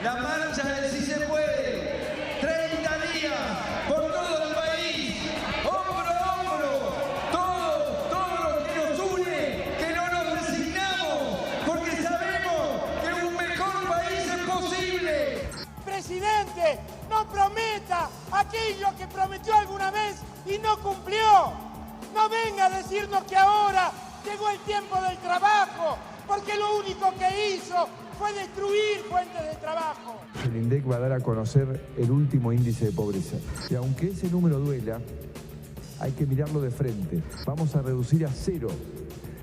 La marcha de Sí se puede. 30 días por todo el país. Hombro a hombro. Todo lo que nos une. Que no nos resignamos. Porque sabemos que un mejor país es posible. Presidente, no prometa aquello que prometió alguna vez y no cumplió. No venga a decirnos que ahora llegó el tiempo del trabajo, porque lo único que hizo fue destruir fuentes de trabajo. El INDEC va a dar a conocer el último índice de pobreza. Y aunque ese número duela, hay que mirarlo de frente. Vamos a reducir a 0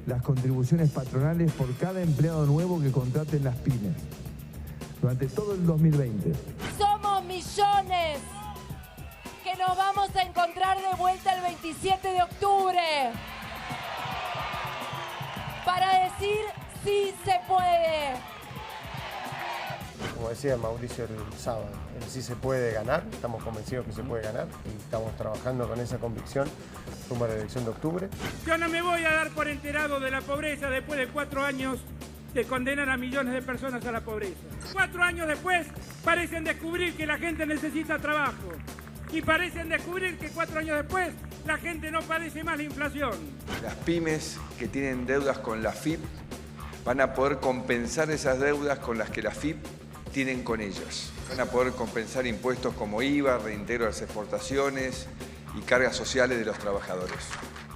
las contribuciones patronales por cada empleado nuevo que contraten las pymes durante todo el 2020. Somos millones que nos vamos a encontrar de vuelta el 27 de octubre para decir sí se puede. Como decía Mauricio el sábado, el sí se puede ganar, estamos convencidos que se puede ganar y estamos trabajando con esa convicción rumbo a la elección de octubre. Yo no me voy a dar por enterado de la pobreza después de 4 años de condenar a millones de personas a la pobreza. 4 años después parecen descubrir que la gente necesita trabajo y parecen descubrir que 4 años después la gente no padece más la inflación. Las pymes que tienen deudas con la AFIP van a poder compensar esas deudas con las que la AFIP tienen con ellos. Van a poder compensar impuestos como IVA, reintegro de las exportaciones y cargas sociales de los trabajadores.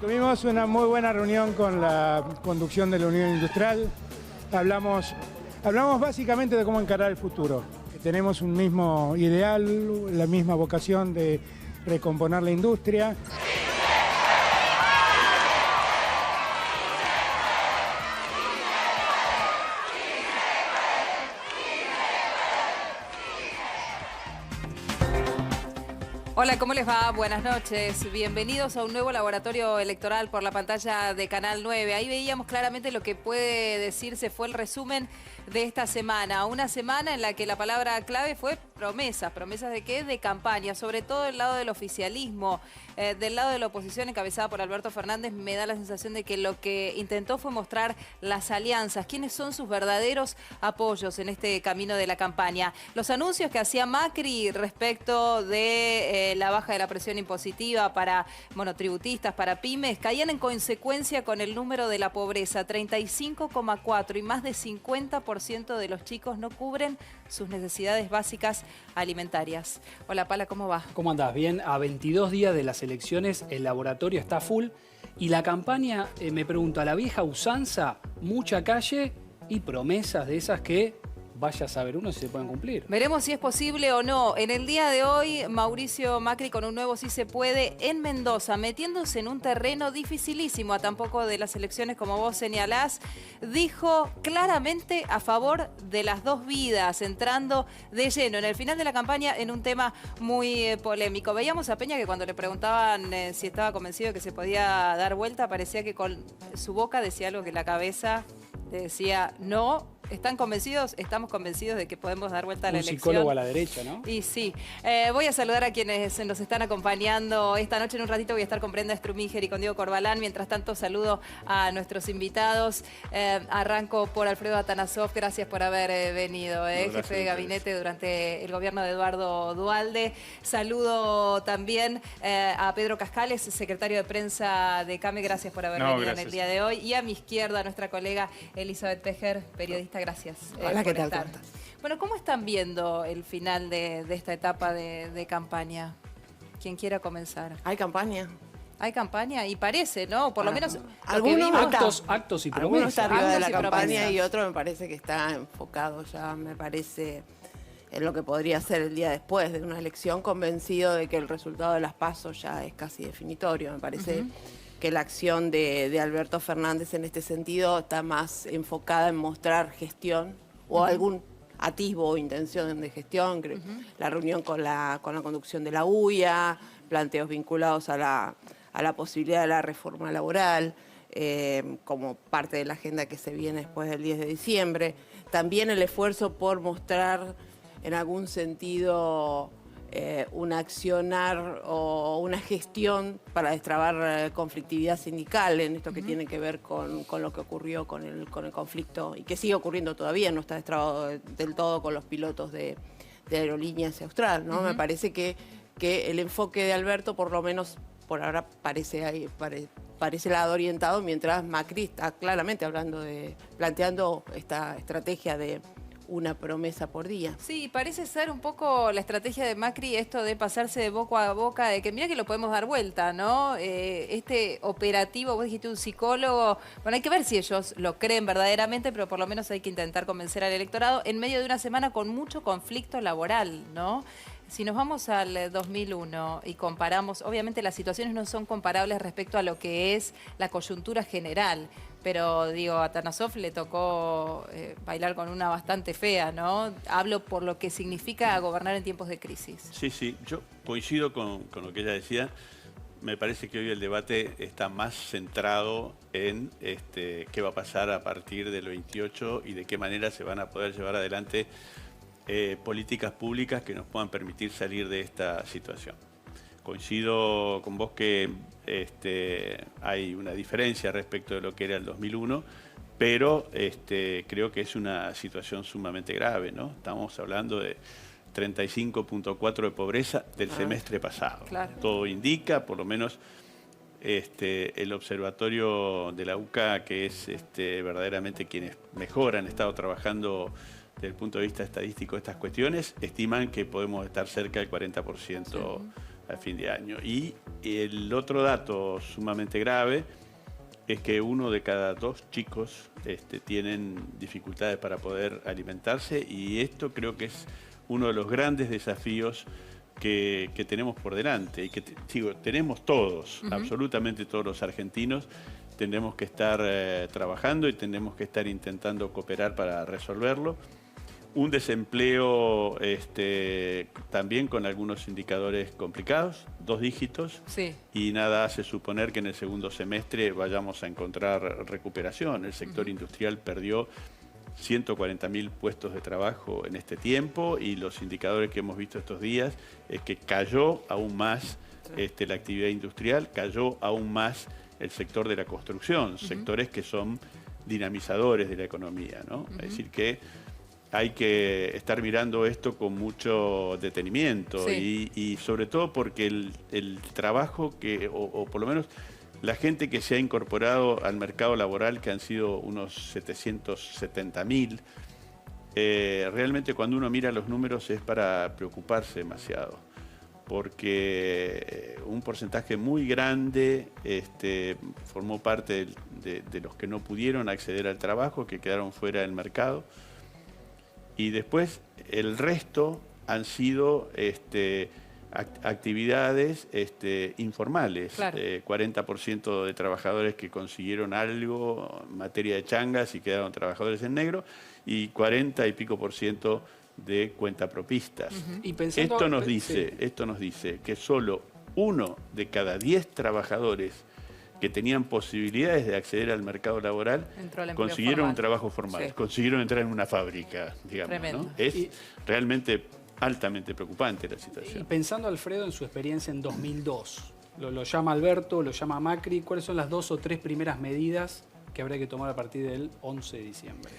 Tuvimos una muy buena reunión con la conducción de la Unión Industrial. Hablamos básicamente de cómo encarar el futuro. Tenemos un mismo ideal, la misma vocación de recomponer la industria. Hola, ¿cómo les va? Buenas noches. Bienvenidos a un nuevo laboratorio electoral por la pantalla de Canal 9. Ahí veíamos claramente lo que puede decirse fue el resumen de esta semana. Una semana en la que la palabra clave fue promesas. ¿Promesas de qué? De campaña, sobre todo del lado del oficialismo. Del lado de la oposición encabezada por Alberto Fernández, me da la sensación de que lo que intentó fue mostrar las alianzas, quiénes son sus verdaderos apoyos en este camino de la campaña. Los anuncios que hacía Macri respecto de la baja de la presión impositiva para monotributistas, para pymes, caían en consecuencia con el número de la pobreza. 35,4 y más de 50% de los chicos no cubren sus necesidades básicas alimentarias. Hola, Pala, ¿cómo va? ¿Cómo andás? Bien, a 22 días de las elecciones el laboratorio está full y la campaña, me pregunto, a la vieja usanza, mucha calle y promesas de esas que vaya a saber uno si se pueden cumplir. Veremos si es posible o no. En el día de hoy, Mauricio Macri con un nuevo Sí se puede en Mendoza, metiéndose en un terreno dificilísimo a tan poco de las elecciones como vos señalás, dijo claramente a favor de las dos vidas, entrando de lleno en el final de la campaña en un tema muy polémico. Veíamos a Peña que cuando le preguntaban si estaba convencido de que se podía dar vuelta, parecía que con su boca decía algo que la cabeza le decía no. ¿Están convencidos? Estamos convencidos de que podemos dar vuelta a la elección. Un psicólogo a la derecha, ¿no? Y sí. Voy a saludar a quienes nos están acompañando esta noche. En un ratito voy a estar con Brenda Strumíger y con Diego Corbalán. Mientras tanto, saludo a nuestros invitados. Arranco por Alfredo Atanasov. Gracias por haber venido, jefe de gabinete durante el gobierno de Eduardo Duhalde. Saludo también a Pedro Cascales, secretario de prensa de CAME. Gracias por haber venido en el día de hoy. Y a mi izquierda, nuestra colega Elizabeth Pejer, periodista. Gracias. Hola, ¿qué tal? Bueno, ¿cómo están viendo el final de esta etapa de campaña? Quien quiera comenzar. ¿Hay campaña? Hay campaña y parece, ¿no? Por lo menos algunos actos y promesas. Algunos está arriba de la campaña promesas. y otro me parece que está enfocado ya, me parece, en lo que podría ser el día después de una elección, convencido de que el resultado de las PASO ya es casi definitorio. Me parece que la acción de Alberto Fernández en este sentido está más enfocada en mostrar gestión o algún atisbo o intención de gestión. La reunión con la conducción de la UIA, planteos vinculados a la posibilidad de la reforma laboral, como parte de la agenda que se viene después del 10 de diciembre. También el esfuerzo por mostrar en algún sentido un accionar o una gestión para destrabar conflictividad sindical en esto que tiene que ver con lo que ocurrió con el conflicto y que sigue ocurriendo todavía, no está destrabado del todo con los pilotos de Aerolíneas Austral, ¿no? Me parece que el enfoque de Alberto, por lo menos por ahora, parece lado orientado, mientras Macri está claramente planteando esta estrategia de una promesa por día. Sí, parece ser un poco la estrategia de Macri esto de pasarse de boca a boca, de que mira que lo podemos dar vuelta, ¿no? Este operativo, vos dijiste un psicólogo, bueno, hay que ver si ellos lo creen verdaderamente, pero por lo menos hay que intentar convencer al electorado en medio de una semana con mucho conflicto laboral, ¿no? Si nos vamos al 2001 y comparamos, obviamente las situaciones no son comparables respecto a lo que es la coyuntura general, pero digo, a Tanasov le tocó bailar con una bastante fea, ¿no? Hablo por lo que significa gobernar en tiempos de crisis. Sí, sí, yo coincido con lo que ella decía. Me parece que hoy el debate está más centrado en qué va a pasar a partir del 28 y de qué manera se van a poder llevar adelante políticas públicas que nos puedan permitir salir de esta situación. Coincido con vos que hay una diferencia respecto de lo que era el 2001, pero creo que es una situación sumamente grave, ¿no? Estamos hablando de 35.4 de pobreza del semestre pasado. Claro. Todo indica, por lo menos el observatorio de la UCA, que es verdaderamente quienes mejor han estado trabajando desde el punto de vista estadístico estas cuestiones, estiman que podemos estar cerca del 40% al fin de año. Y el otro dato sumamente grave es que 1 de cada 2 chicos tienen dificultades para poder alimentarse, y esto creo que es uno de los grandes desafíos que tenemos por delante y que tenemos todos, absolutamente todos los argentinos. Tendremos que estar trabajando y tendremos que estar intentando cooperar para resolverlo. Un desempleo también con algunos indicadores complicados, 2 dígitos, y nada hace suponer que en el segundo semestre vayamos a encontrar recuperación. El sector industrial perdió 140.000 puestos de trabajo en este tiempo, y los indicadores que hemos visto estos días es que cayó aún más la actividad industrial, cayó aún más el sector de la construcción, sectores que son dinamizadores de la economía, ¿no? Es decir que hay que estar mirando esto con mucho detenimiento y sobre todo porque el trabajo o por lo menos la gente que se ha incorporado al mercado laboral, que han sido unos 770.000, realmente cuando uno mira los números es para preocuparse demasiado, porque un porcentaje muy grande formó parte de los que no pudieron acceder al trabajo, que quedaron fuera del mercado. Y después el resto han sido actividades informales. Claro. 40% de trabajadores que consiguieron algo en materia de changas y quedaron trabajadores en negro, y 40 y pico % de cuentapropistas. Y pensando, esto nos dice que solo 1 de cada 10 trabajadores que tenían posibilidades de acceder al mercado laboral consiguieron un trabajo formal, consiguieron entrar en una fábrica, digamos, ¿no? Es realmente altamente preocupante la situación. Y pensando, Alfredo, en su experiencia en 2002, lo llama Alberto, lo llama Macri, ¿cuáles son las 2 o 3 primeras medidas que habría que tomar a partir del 11 de diciembre?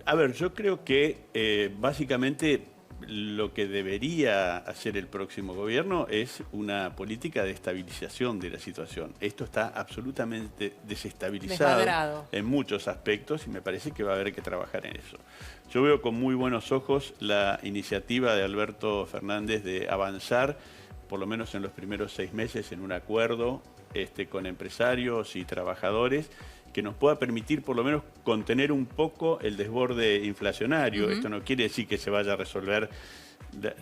A ver, yo creo que básicamente lo que debería hacer el próximo gobierno es una política de estabilización de la situación. Esto está absolutamente desestabilizado en muchos aspectos y me parece que va a haber que trabajar en eso. Yo veo con muy buenos ojos la iniciativa de Alberto Fernández de avanzar, por lo menos en los primeros 6 meses, en un acuerdo con empresarios y trabajadores que nos pueda permitir por lo menos contener un poco el desborde inflacionario. Esto no quiere decir que se vaya a resolver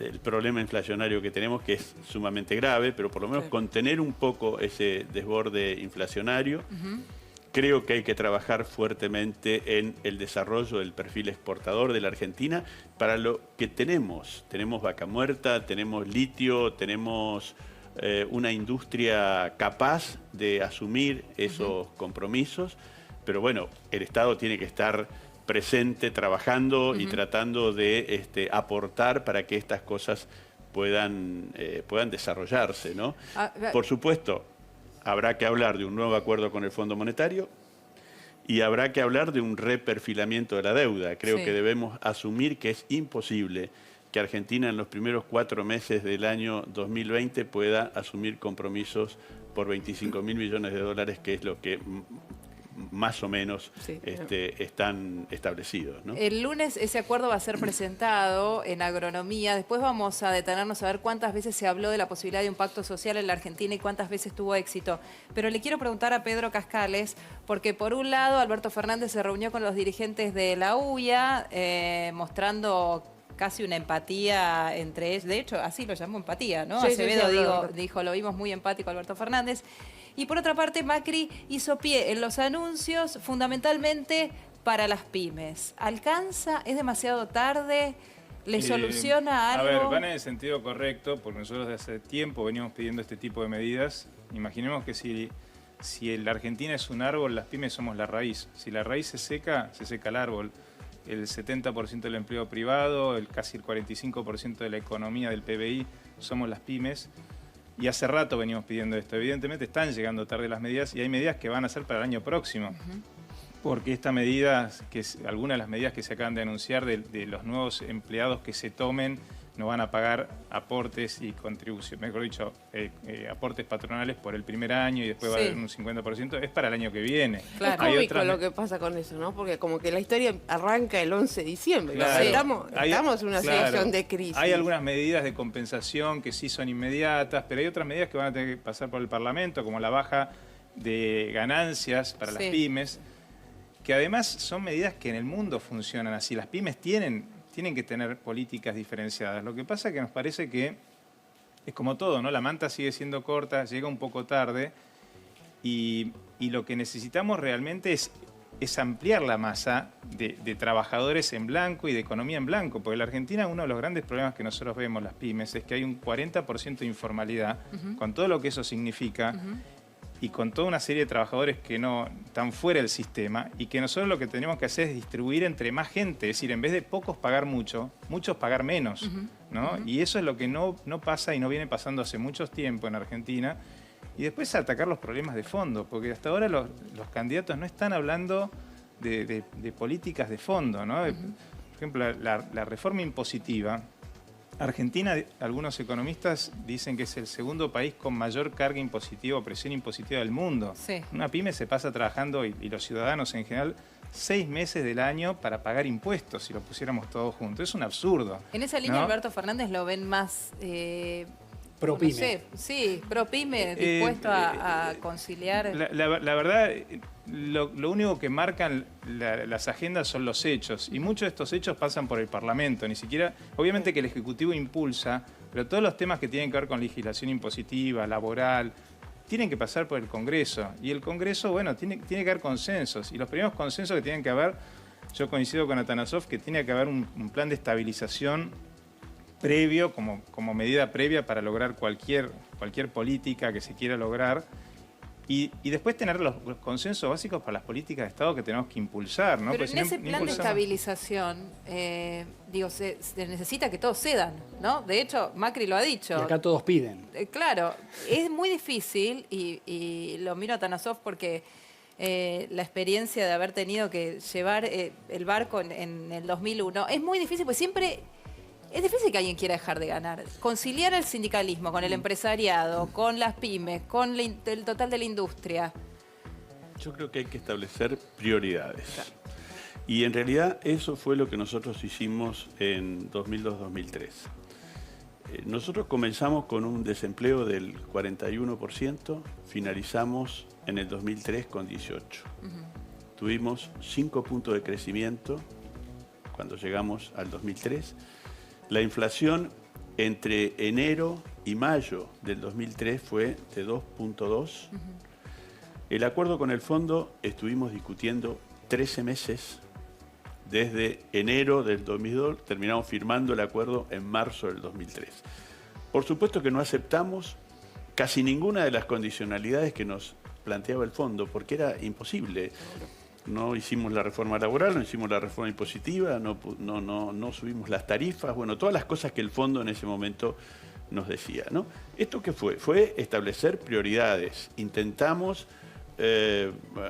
el problema inflacionario que tenemos, que es sumamente grave, pero por lo menos contener un poco ese desborde inflacionario. Creo que hay que trabajar fuertemente en el desarrollo del perfil exportador de la Argentina para lo que tenemos. Tenemos vaca muerta, tenemos litio, tenemos una industria capaz de asumir esos compromisos, pero bueno, el Estado tiene que estar presente, trabajando y tratando de aportar para que estas cosas puedan desarrollarse, ¿no? Por supuesto, habrá que hablar de un nuevo acuerdo con el Fondo Monetario y habrá que hablar de un reperfilamiento de la deuda. Creo que debemos asumir que es imposible que Argentina en los primeros 4 meses del año 2020 pueda asumir compromisos por 25.000 millones de dólares, que es lo que más o menos están establecidos, ¿no? El lunes ese acuerdo va a ser presentado en agronomía. Después vamos a detenernos a ver cuántas veces se habló de la posibilidad de un pacto social en la Argentina y cuántas veces tuvo éxito. Pero le quiero preguntar a Pedro Cascales, porque por un lado Alberto Fernández se reunió con los dirigentes de la UIA, mostrando casi una empatía entre ellos. De hecho, así lo llamó empatía, ¿no? Acevedo dijo, lo vimos muy empático a Alberto Fernández. Y por otra parte, Macri hizo pie en los anuncios fundamentalmente para las pymes. ¿Alcanza? ¿Es demasiado tarde? ¿Le soluciona algo? A ver, van en el sentido correcto, porque nosotros desde hace tiempo venimos pidiendo este tipo de medidas. Imaginemos que si la Argentina es un árbol, las pymes somos la raíz. Si la raíz se seca el árbol. El 70% del empleo privado, casi el 45% de la economía del PBI somos las pymes. Y hace rato venimos pidiendo esto. Evidentemente están llegando tarde las medidas y hay medidas que van a ser para el año próximo. Porque estas medidas, algunas de las medidas que se acaban de anunciar de los nuevos empleados que se tomen, no van a pagar aportes y contribuciones, mejor dicho, aportes patronales por el primer año y después va a haber un 50%, es para el año que viene. Claro. Es cómico lo que pasa con eso, ¿no? Porque como que la historia arranca el 11 de diciembre. Claro. Estamos en una situación de crisis. Hay algunas medidas de compensación que sí son inmediatas, pero hay otras medidas que van a tener que pasar por el Parlamento, como la baja de ganancias para las pymes, que además son medidas que en el mundo funcionan así. Las pymes tienen que tener políticas diferenciadas. Lo que pasa es que nos parece que es como todo, ¿no? La manta sigue siendo corta, llega un poco tarde y lo que necesitamos realmente es ampliar la masa de trabajadores en blanco y de economía en blanco, porque en la Argentina uno de los grandes problemas que nosotros vemos las pymes es que hay un 40% de informalidad, con todo lo que eso significa, y con toda una serie de trabajadores que no están fuera del sistema y que nosotros lo que tenemos que hacer es distribuir entre más gente, es decir, en vez de pocos pagar mucho, muchos pagar menos, ¿no? Y eso es lo que no pasa y no viene pasando hace mucho tiempo en Argentina. Y después atacar los problemas de fondo, porque hasta ahora los candidatos no están hablando de políticas de fondo, ¿no? Por ejemplo, la reforma impositiva. Argentina, algunos economistas dicen que es el segundo país con mayor carga impositiva o presión impositiva del mundo. Una pyme se pasa trabajando, y los ciudadanos en general, 6 meses del año para pagar impuestos, si lo pusiéramos todos juntos. Es un absurdo. En esa línea, ¿no? Alberto Fernández lo ven más... pro-pyme. No sé, sí, pro-pyme, dispuesto a conciliar. La verdad, lo único que marcan las agendas son los hechos, y muchos de estos hechos pasan por el Parlamento. Ni siquiera, obviamente que el Ejecutivo impulsa, pero todos los temas que tienen que ver con legislación impositiva, laboral, tienen que pasar por el Congreso. Y el Congreso, bueno, tiene que haber consensos. Y los primeros consensos que tienen que haber, yo coincido con Atanasov, que tiene que haber un plan de estabilización previo, como medida previa para lograr cualquier política que se quiera lograr. Y después tener los consensos básicos para las políticas de Estado que tenemos que impulsar, ¿no? Pero en ese plan de estabilización, se necesita que todos cedan, ¿no? De hecho, Macri lo ha dicho. Y acá todos piden. Claro, es muy difícil, y lo miro a Tanasov porque la experiencia de haber tenido que llevar el barco en el 2001, es muy difícil, pues siempre... Es difícil que alguien quiera dejar de ganar. Conciliar el sindicalismo con el empresariado, con las pymes, con el total de la industria. Yo creo que hay que establecer prioridades. Claro. Y en realidad eso fue lo que nosotros hicimos en 2002-2003. Nosotros comenzamos con un desempleo del 41%, finalizamos en el 2003 con 18%. Tuvimos 5 puntos de crecimiento cuando llegamos al 2003. La inflación entre enero y mayo del 2003 fue de 2.2. El acuerdo con el fondo estuvimos discutiendo 13 meses. Desde enero del 2002 terminamos firmando el acuerdo en marzo del 2003. Por supuesto que no aceptamos casi ninguna de las condicionalidades que nos planteaba el fondo, porque era imposible. no hicimos la reforma laboral, no hicimos la reforma impositiva, no subimos las tarifas, bueno, todas las cosas que el fondo en ese momento nos decía, ¿no? ¿Esto qué fue? Fue establecer prioridades. Intentamos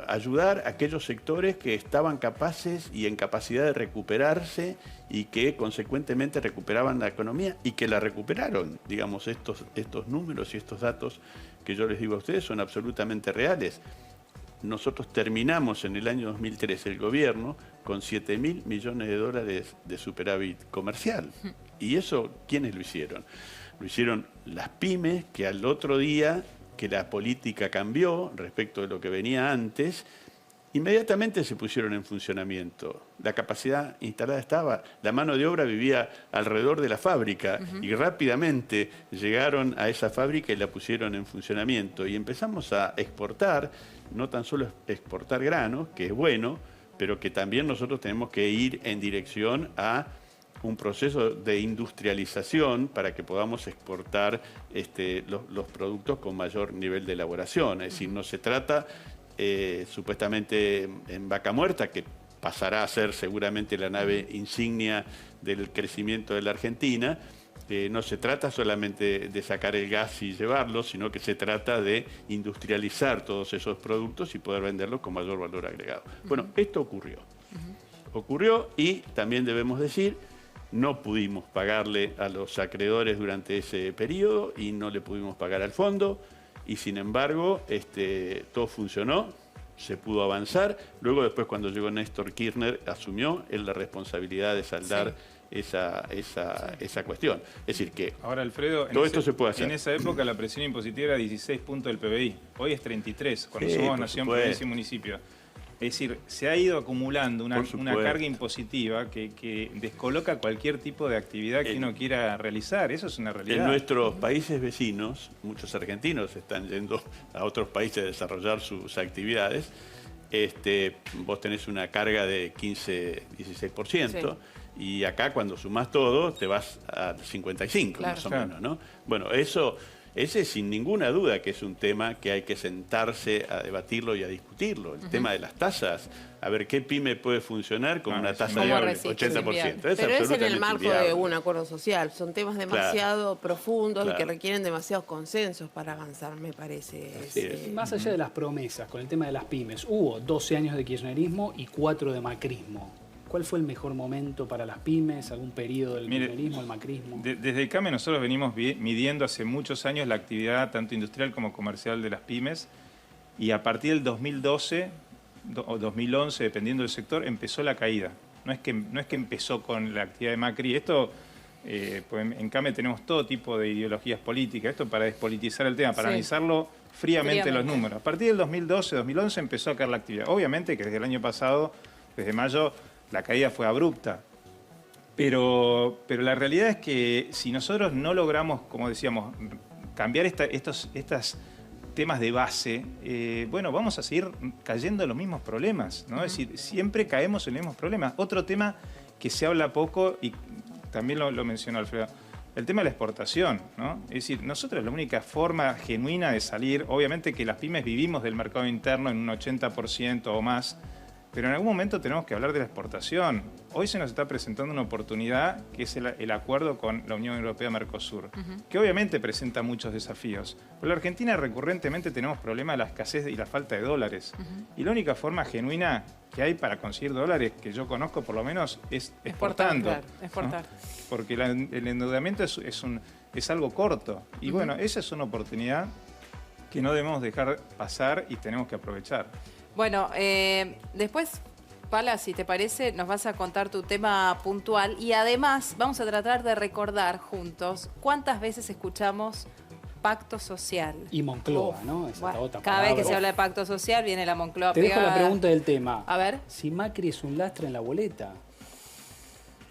ayudar a aquellos sectores que estaban capaces y en capacidad de recuperarse y que consecuentemente recuperaban la economía y que la recuperaron. Digamos, estos números y estos datos que yo les digo a ustedes son absolutamente reales. Nosotros terminamos en el año 2013 el gobierno con 7.000 millones de dólares de superávit comercial. ¿Y eso quiénes lo hicieron? Lo hicieron las pymes, que al otro día que la política cambió respecto de lo que venía antes, inmediatamente se pusieron en funcionamiento. La capacidad instalada estaba, la mano de obra vivía alrededor de la fábrica y rápidamente llegaron a esa fábrica y la pusieron en funcionamiento. Y empezamos a exportar, no tan solo exportar granos, que es bueno, pero que también nosotros tenemos que ir en dirección a un proceso de industrialización para que podamos exportar los productos con mayor nivel de elaboración. Es decir, no se trata supuestamente en Vaca Muerta, que pasará a ser seguramente la nave insignia del crecimiento de la Argentina, no se trata solamente de sacar el gas y llevarlo, sino que se trata de industrializar todos esos productos y poder venderlos con mayor valor agregado. Bueno, esto ocurrió. Ocurrió y también debemos decir, no pudimos pagarle a los acreedores durante ese periodo y no le pudimos pagar al fondo y sin embargo todo funcionó, se pudo avanzar. Luego después cuando llegó Néstor Kirchner asumió él la responsabilidad de saldar esa cuestión. Es decir que ahora, Alfredo, todo esto se puede hacer. En esa época la presión impositiva era 16 puntos del PBI, hoy es 33, cuando somos nación, provincia y municipio. Es decir, se ha ido acumulando una carga impositiva que descoloca cualquier tipo de actividad que uno quiera realizar. Eso es una realidad. En nuestros países vecinos, muchos argentinos están yendo a otros países a desarrollar sus actividades. Vos tenés una carga de 15-16%. Y acá cuando sumás todo te vas a 55, más o menos, ¿no? Bueno, ese sin ninguna duda que es un tema que hay que sentarse a debatirlo y a discutirlo. El tema de las tasas, a ver qué pyme puede funcionar con una tasa del 80%. Pero es en el marco de un acuerdo social. Son temas demasiado profundos y que requieren demasiados consensos para avanzar, me parece. Más allá de las promesas, con el tema de las pymes, hubo 12 años de kirchnerismo y 4 de macrismo. ¿Cuál fue el mejor momento para las pymes? ¿Algún periodo del kirchnerismo, el macrismo? Desde el CAME nosotros venimos midiendo hace muchos años la actividad tanto industrial como comercial de las pymes y a partir del 2012 o 2011, dependiendo del sector, empezó la caída. No es que empezó con la actividad de Macri. Esto, pues en CAME tenemos todo tipo de ideologías políticas. Esto para despolitizar el tema, para analizarlo fríamente los números. A partir del 2012, 2011 empezó a caer la actividad. Obviamente que desde el año pasado, desde mayo, la caída fue abrupta, pero la realidad es que si nosotros no logramos, como decíamos, cambiar estos temas de base, bueno, vamos a seguir cayendo en los mismos problemas, ¿no? Es decir, siempre caemos en los mismos problemas. Otro tema que se habla poco, y también lo mencionó Alfredo, el tema de la exportación, ¿no? Es decir, nosotros la única forma genuina de salir, obviamente que las pymes vivimos del mercado interno en un 80% o más, pero en algún momento tenemos que hablar de la exportación. Hoy se nos está presentando una oportunidad que es el acuerdo con la Unión Europea-Mercosur, que obviamente presenta muchos desafíos. Pero en la Argentina recurrentemente tenemos problemas de la escasez y la falta de dólares. Y la única forma genuina que hay para conseguir dólares, que yo conozco por lo menos, es exportando. Exportar. ¿No? Porque el endeudamiento es algo corto. Y bueno, esa es una oportunidad que no debemos dejar pasar y tenemos que aprovechar. Bueno, después, Pala, si te parece, nos vas a contar tu tema puntual y además vamos a tratar de recordar juntos cuántas veces escuchamos pacto social. Y Moncloa, ¿no? Cada vez que se habla de pacto social viene la Moncloa Te dejo la pregunta del tema. A ver. Si Macri es un lastre en la boleta.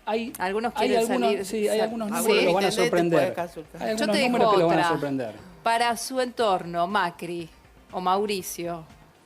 Algunos quieren salir. Sí, hay algunos números que los van a sorprender. Hay algunos números que los van a sorprender. Para su entorno, Macri o Mauricio,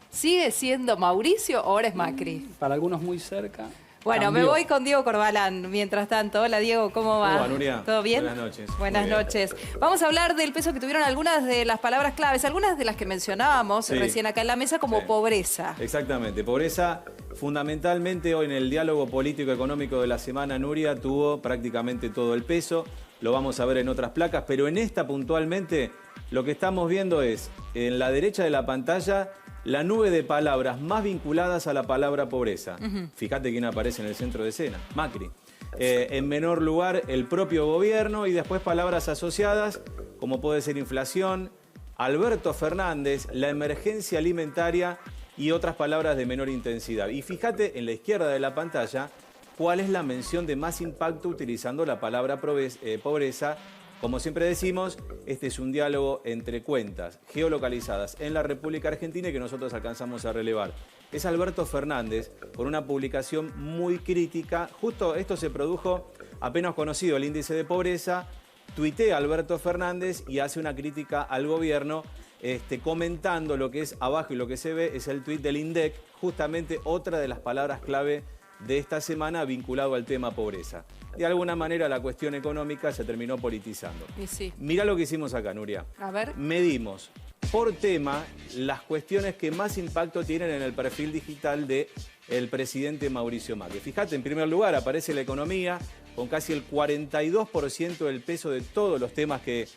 ¿sigue siendo Mauricio o ahora es Macri? Para algunos muy cerca. Bueno, cambió. me voy con Diego Corbalán. Mientras tanto, hola Diego, ¿cómo va? ¿Cómo va, Nuria? ¿Todo bien? Buenas noches. Buenas noches. Vamos a hablar del peso que tuvieron algunas de las palabras claves, algunas de las que mencionábamos recién acá en la mesa, como pobreza. Exactamente, pobreza fundamentalmente hoy en el diálogo político-económico de la semana, Nuria, tuvo prácticamente todo el peso. Lo vamos a ver en otras placas, pero en esta puntualmente lo que estamos viendo es, en la derecha de la pantalla, la nube de palabras más vinculadas a la palabra pobreza. Fíjate quién aparece en el centro de escena, Macri. En menor lugar, el propio gobierno y después palabras asociadas, como puede ser inflación, Alberto Fernández, la emergencia alimentaria y otras palabras de menor intensidad. Y fíjate en la izquierda de la pantalla cuál es la mención de más impacto utilizando la palabra pobreza. Como siempre decimos, este es un diálogo entre cuentas geolocalizadas en la República Argentina y que nosotros alcanzamos a relevar. Es Alberto Fernández con una publicación muy crítica. Justo esto se produjo apenas conocido el índice de pobreza. Tuitea Alberto Fernández y hace una crítica al gobierno comentando lo que es abajo y lo que se ve es el tuit del INDEC, justamente otra de las palabras clave de esta semana vinculado al tema pobreza. De alguna manera la cuestión económica se terminó politizando. Y sí. Mirá lo que hicimos acá, Nuria. A ver. Medimos por tema las cuestiones que más impacto tienen en el perfil digital del presidente Mauricio Macri. Fíjate, en primer lugar aparece la economía con casi el 42% del peso de todos los temas que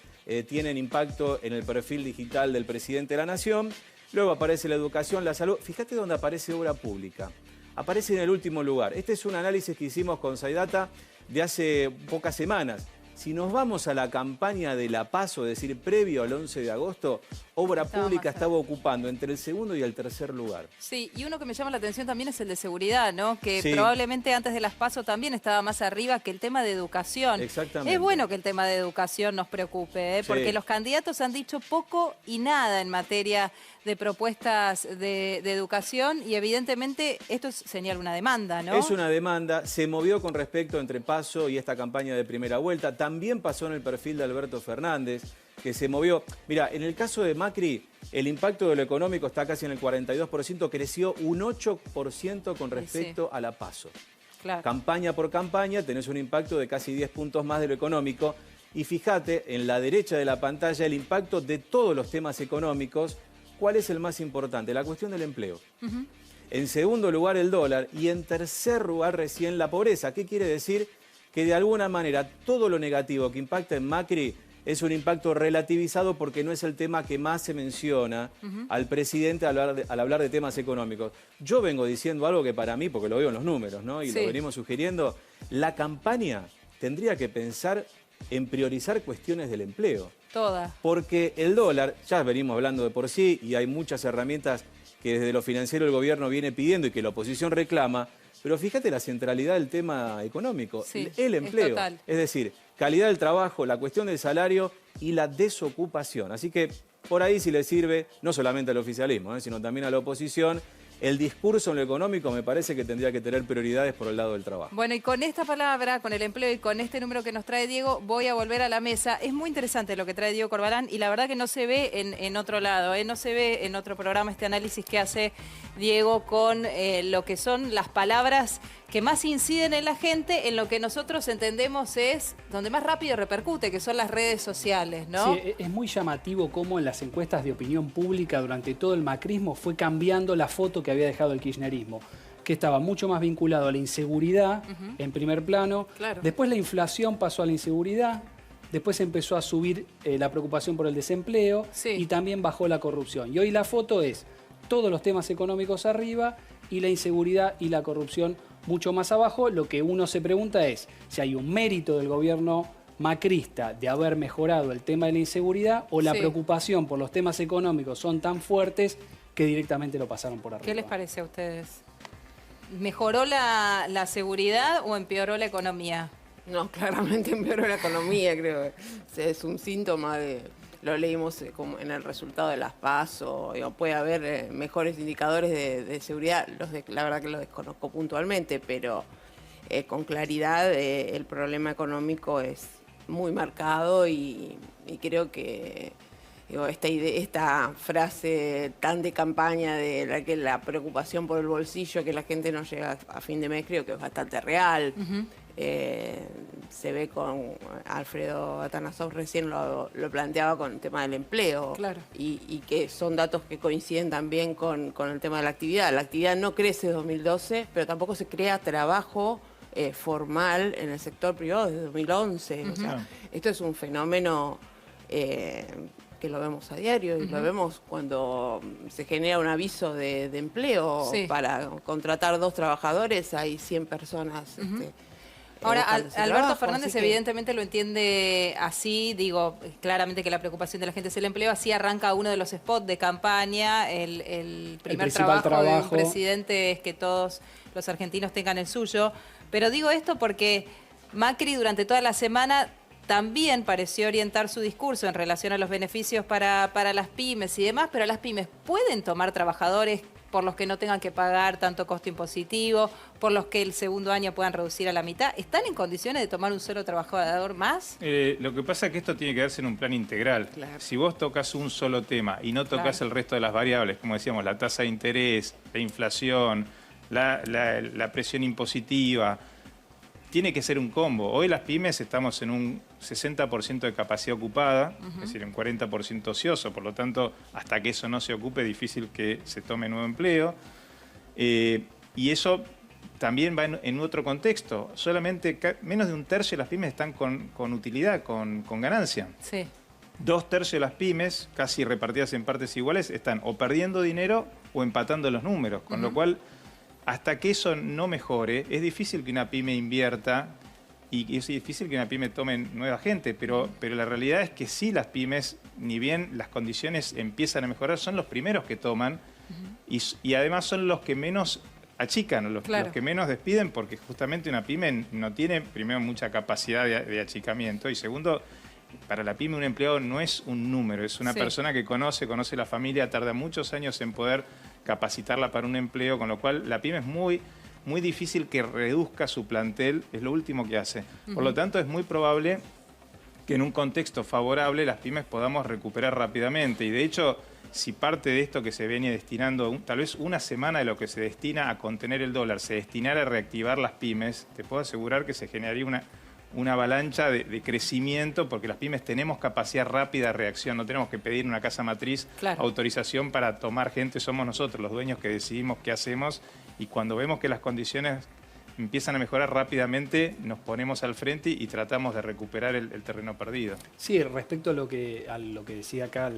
tienen impacto en el perfil digital del presidente de la Nación. Luego aparece la educación, la salud. Fíjate dónde aparece obra pública. Aparece en el último lugar. Este es un análisis que hicimos con Saidata de hace pocas semanas. Si nos vamos a la campaña de la PASO, es decir, previo al 11 de agosto, obra pública estaba ocupando entre el segundo y el tercer lugar. Sí, y uno que me llama la atención también es el de seguridad, ¿no? Que sí, probablemente antes de las PASO también estaba más arriba que el tema de educación. Exactamente. Es bueno que el tema de educación nos preocupe, porque los candidatos han dicho poco y nada en materia de propuestas de educación y evidentemente esto señala una demanda, ¿no? Es una demanda, se movió con respecto entre PASO y esta campaña de primera vuelta. También pasó en el perfil de Alberto Fernández, que se movió. Mira, en el caso de Macri, el impacto de lo económico está casi en el 42%, creció un 8% con respecto a la PASO. Claro. Campaña por campaña tenés un impacto de casi 10 puntos más de lo económico. Y fíjate, en la derecha de la pantalla, el impacto de todos los temas económicos. ¿Cuál es el más importante? La cuestión del empleo. En segundo lugar, el dólar. Y en tercer lugar, recién la pobreza. ¿Qué quiere decir? Que de alguna manera todo lo negativo que impacta en Macri es un impacto relativizado porque no es el tema que más se menciona al presidente al hablar de temas económicos. Yo vengo diciendo algo que para mí, porque lo veo en los números, ¿no? Y lo venimos sugiriendo, la campaña tendría que pensar en priorizar cuestiones del empleo. Toda. Porque el dólar, ya venimos hablando de por sí, y hay muchas herramientas que desde lo financiero el gobierno viene pidiendo y que la oposición reclama, pero fíjate la centralidad del tema económico, el empleo. Es decir, calidad del trabajo, la cuestión del salario y la desocupación. Así que por ahí sí le sirve, no solamente al oficialismo, sino también a la oposición. El discurso en lo económico me parece que tendría que tener prioridades por el lado del trabajo. Bueno, y con esta palabra, con el empleo y con este número que nos trae Diego, voy a volver a la mesa. Es muy interesante lo que trae Diego Corbalán y la verdad que no se ve en otro lado, no se ve en otro programa este análisis que hace Diego con lo que son las palabras que más inciden en la gente, en lo que nosotros entendemos es donde más rápido repercute, que son las redes sociales, ¿no? Sí, es muy llamativo cómo en las encuestas de opinión pública durante todo el macrismo fue cambiando la foto que había dejado el kirchnerismo, que estaba mucho más vinculado a la inseguridad en primer plano. Claro. Después la inflación pasó a la inseguridad, después empezó a subir la preocupación por el desempleo y también bajó la corrupción. Y hoy la foto es todos los temas económicos arriba y la inseguridad y la corrupción mucho más abajo. Lo que uno se pregunta es si hay un mérito del gobierno macrista de haber mejorado el tema de la inseguridad o la preocupación por los temas económicos son tan fuertes que directamente lo pasaron por arriba. ¿Qué les parece a ustedes? ¿Mejoró la seguridad o empeoró la economía? No, claramente empeoró la economía, creo. Es un síntoma de... Lo leímos como en el resultado de las PASO, puede haber mejores indicadores de seguridad, la verdad que los desconozco puntualmente, pero con claridad el problema económico es muy marcado y creo que Digo, esta frase tan de campaña de la preocupación por el bolsillo, que la gente no llega a fin de mes, creo que es bastante real. Se ve con Alfredo Atanasov, recién lo planteaba con el tema del empleo. Claro. Y que son datos que coinciden también con el tema de la actividad. La actividad no crece desde 2012, pero tampoco se crea trabajo formal en el sector privado desde 2011. O sea, esto es un fenómeno que lo vemos a diario y lo vemos cuando se genera un aviso de empleo para contratar 2 trabajadores, hay 100 personas. Ahora, buscando ese Alberto trabajo, Fernández así que- evidentemente lo entiende así, digo, claramente que la preocupación de la gente es el empleo, así arranca uno de los spots de campaña, el primer principal trabajo de un trabajo. presidente es que todos los argentinos tengan el suyo, pero digo esto porque Macri durante toda la semana también pareció orientar su discurso en relación a los beneficios para las pymes y demás, pero las pymes pueden tomar trabajadores por los que no tengan que pagar tanto costo impositivo, por los que el segundo año puedan reducir a la mitad. ¿Están en condiciones de tomar un solo trabajador más? Lo que pasa es que esto tiene que darse en un plan integral. Si vos tocas un solo tema y no tocas el resto de las variables, como decíamos, la tasa de interés, la inflación, la presión impositiva, tiene que ser un combo. Hoy las pymes estamos en un 60% de capacidad ocupada, es decir, un 40% ocioso, por lo tanto, hasta que eso no se ocupe, es difícil que se tome nuevo empleo. Y eso también va en otro contexto. Solamente menos de un tercio de las pymes están con utilidad, con ganancia. Sí. 2/3 de las pymes, casi repartidas en partes iguales, están o perdiendo dinero o empatando los números, con lo cual, hasta que eso no mejore, es difícil que una pyme invierta y es difícil que una pyme tome nueva gente, pero la realidad es que sí, las pymes, ni bien las condiciones empiezan a mejorar, son los primeros que toman y además son los que menos achican, los que menos despiden, porque justamente una pyme no tiene, primero, mucha capacidad de achicamiento y segundo, para la pyme un empleado no es un número, es una persona que conoce la familia, tarda muchos años en poder capacitarla para un empleo, con lo cual la pyme es muy difícil que reduzca su plantel, es lo último que hace. Por lo tanto, es muy probable que en un contexto favorable las pymes podamos recuperar rápidamente. Y de hecho, si parte de esto que se venía destinando, tal vez una semana de lo que se destina a contener el dólar, se destinara a reactivar las pymes, te puedo asegurar que se generaría una avalancha de crecimiento, porque las pymes tenemos capacidad rápida de reacción, no tenemos que pedir una casa matriz autorización para tomar gente, somos nosotros los dueños que decidimos qué hacemos y cuando vemos que las condiciones empiezan a mejorar rápidamente, nos ponemos al frente y tratamos de recuperar el terreno perdido. Sí, respecto a lo que decía acá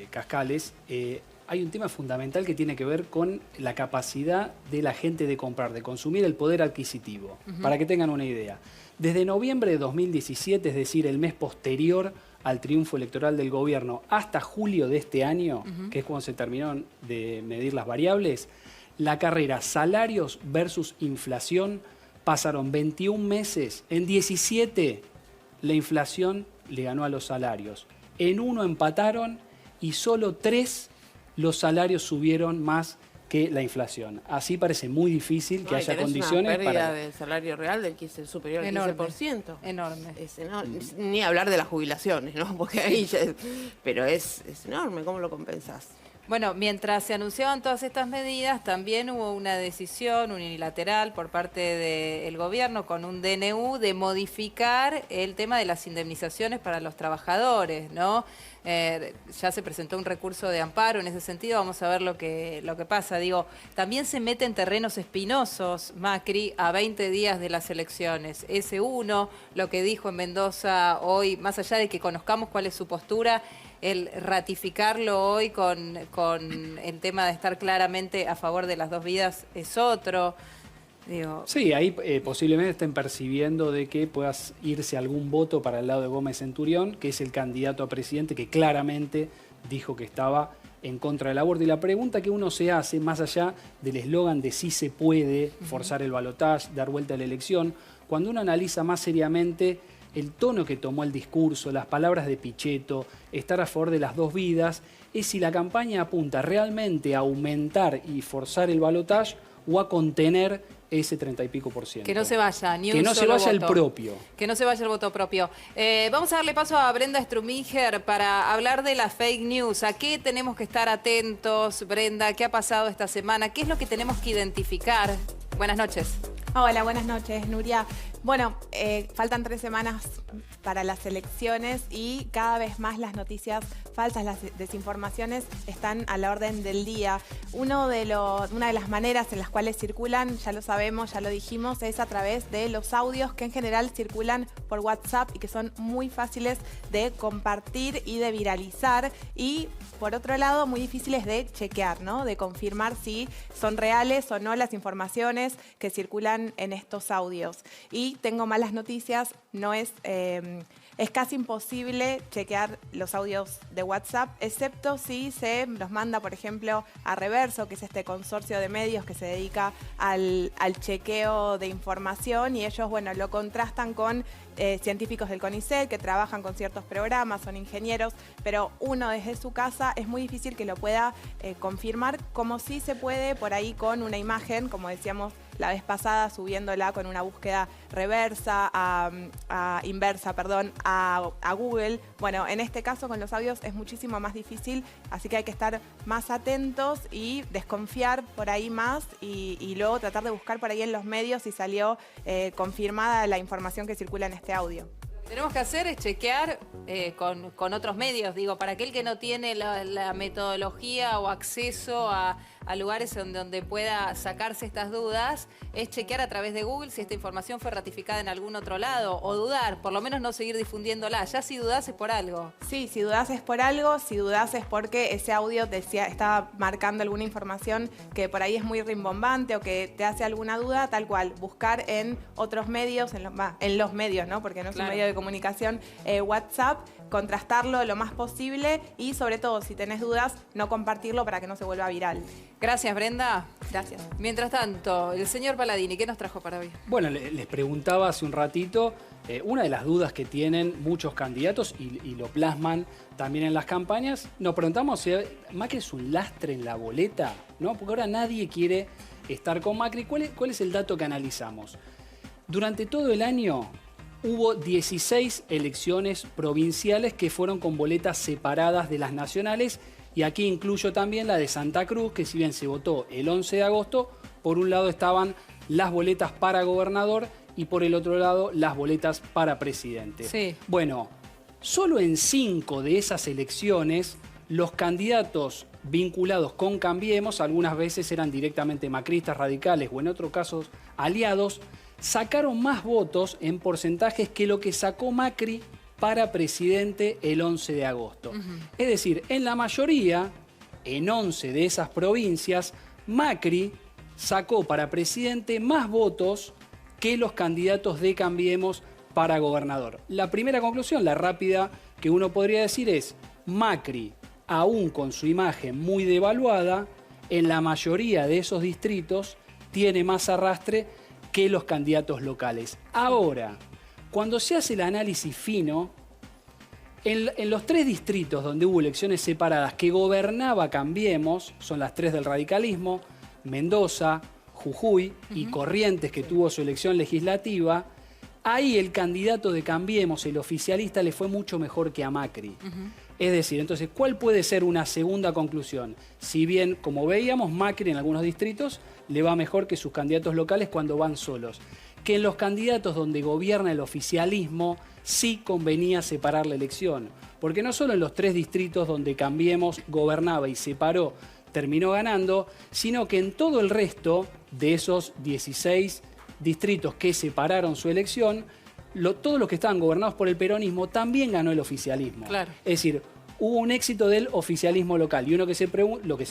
Cascales, hay un tema fundamental que tiene que ver con la capacidad de la gente de comprar, de consumir, el poder adquisitivo. Para que tengan una idea. Desde noviembre de 2017, es decir, el mes posterior al triunfo electoral del gobierno, hasta julio de este año, que es cuando se terminaron de medir las variables, la carrera salarios versus inflación pasaron 21 meses, en 17 la inflación le ganó a los salarios, en 1 empataron y solo 3 los salarios subieron más que la inflación. Así parece muy difícil que haya condiciones una pérdida para... del salario real del 15, superior al Enorme. 15%. Enorme. Es enorme. Ni hablar de las jubilaciones, ¿no? Porque ahí ya pero es enorme, ¿cómo lo compensás? Bueno, mientras se anunciaban todas estas medidas, también hubo una decisión unilateral por parte del gobierno con un DNU de modificar el tema de las indemnizaciones para los trabajadores, ¿no? Ya se presentó un recurso de amparo en ese sentido, vamos a ver lo que pasa. Digo, también se mete en terrenos espinosos Macri a 20 días de las elecciones. Ese uno, lo que dijo en Mendoza hoy, más allá de que conozcamos cuál es su postura, el ratificarlo hoy con el tema de estar claramente a favor de las dos vidas es otro. Digo, Sí, ahí posiblemente estén percibiendo de que puedas irse algún voto para el lado de Gómez Centurión, que es el candidato a presidente que claramente dijo que estaba en contra del aborto. Y la pregunta que uno se hace, más allá del eslogan de sí se puede forzar el balotaje, dar vuelta a la elección, cuando uno analiza más seriamente el tono que tomó el discurso, las palabras de Pichetto, estar a favor de las dos vidas, es si la campaña apunta realmente a aumentar y forzar el balotaje o a contener ese 30 y pico por ciento. Que no se vaya, ni un Que no se solo vaya el voto. propio. Que no se vaya el voto propio. Vamos a darle paso a Brenda Struminger para hablar de las fake news. ¿A qué tenemos que estar atentos, Brenda? ¿Qué ha pasado esta semana? ¿Qué es lo que tenemos que identificar? Buenas noches. Hola, buenas noches, Nuria. Bueno, faltan 3 semanas para las elecciones y cada vez más las noticias falsas, las desinformaciones están a la orden del día. Una de las maneras en las cuales circulan, ya lo sabemos, ya lo dijimos, es a través de los audios que en general circulan por WhatsApp y que son muy fáciles de compartir y de viralizar y por otro lado muy difíciles de chequear, ¿no? De confirmar si son reales o no las informaciones que circulan en estos audios. Y tengo malas noticias, no es casi imposible chequear los audios de WhatsApp, excepto si se los manda, por ejemplo, a Reverso, que es este consorcio de medios que se dedica al chequeo de información y ellos, bueno, lo contrastan con científicos del CONICET que trabajan con ciertos programas, son ingenieros, pero uno desde su casa es muy difícil que lo pueda confirmar, como sí se puede por ahí con una imagen, como decíamos la vez pasada, subiéndola con una búsqueda reversa, inversa, a Google. Bueno, en este caso con los audios es muchísimo más difícil, así que hay que estar más atentos y desconfiar por ahí más y luego tratar de buscar por ahí en los medios si salió confirmada la información que circula en este audio. Lo que tenemos que hacer es chequear con otros medios, digo, para aquel que no tiene la metodología o acceso a lugares donde pueda sacarse estas dudas, es chequear a través de Google si esta información fue ratificada en algún otro lado o dudar, por lo menos no seguir difundiéndola. Ya si dudás es por algo. Sí, si dudás es por algo, si dudás es porque ese audio estaba marcando alguna información que por ahí es muy rimbombante o que te hace alguna duda, tal cual. Buscar en otros medios, en los medios, ¿no? Porque no es un medio de comunicación, WhatsApp, contrastarlo lo más posible y sobre todo si tenés dudas, no compartirlo para que no se vuelva viral. Gracias, Brenda. Gracias. Mientras tanto, el señor Palladini, ¿qué nos trajo para hoy? Bueno, les preguntaba hace un ratito, una de las dudas que tienen muchos candidatos y lo plasman también en las campañas, nos preguntamos si Macri es un lastre en la boleta, ¿no? Porque ahora nadie quiere estar con Macri. ¿Cuál es el dato que analizamos? Durante todo el año hubo 16 elecciones provinciales que fueron con boletas separadas de las nacionales y aquí incluyo también la de Santa Cruz, que si bien se votó el 11 de agosto, por un lado estaban las boletas para gobernador y por el otro lado las boletas para presidente. Sí. Bueno, solo en 5 de esas elecciones los candidatos vinculados con Cambiemos, algunas veces eran directamente macristas, radicales o en otros casos aliados, sacaron más votos en porcentajes que lo que sacó Macri para presidente el 11 de agosto. Es decir, en la mayoría, en 11 de esas provincias, Macri sacó para presidente más votos que los candidatos de Cambiemos para gobernador. La primera conclusión, la rápida que uno podría decir es, Macri, aún con su imagen muy devaluada, en la mayoría de esos distritos tiene más arrastre que los candidatos locales. Ahora, cuando se hace el análisis fino, en los 3 distritos donde hubo elecciones separadas que gobernaba Cambiemos, son las 3 del radicalismo, Mendoza, Jujuy y Corrientes, que tuvo su elección legislativa, ahí el candidato de Cambiemos, el oficialista, le fue mucho mejor que a Macri. Es decir, entonces, ¿cuál puede ser una segunda conclusión? Si bien, como veíamos, Macri en algunos distritos le va mejor que sus candidatos locales cuando van solos. Que en los candidatos donde gobierna el oficialismo sí convenía separar la elección. Porque no solo en los 3 distritos donde Cambiemos gobernaba y separó, terminó ganando, sino que en todo el resto de esos 16 distritos que separaron su elección, todos los que estaban gobernados por el peronismo también ganó el oficialismo. Claro. Es decir, hubo un éxito del oficialismo local. Y lo que se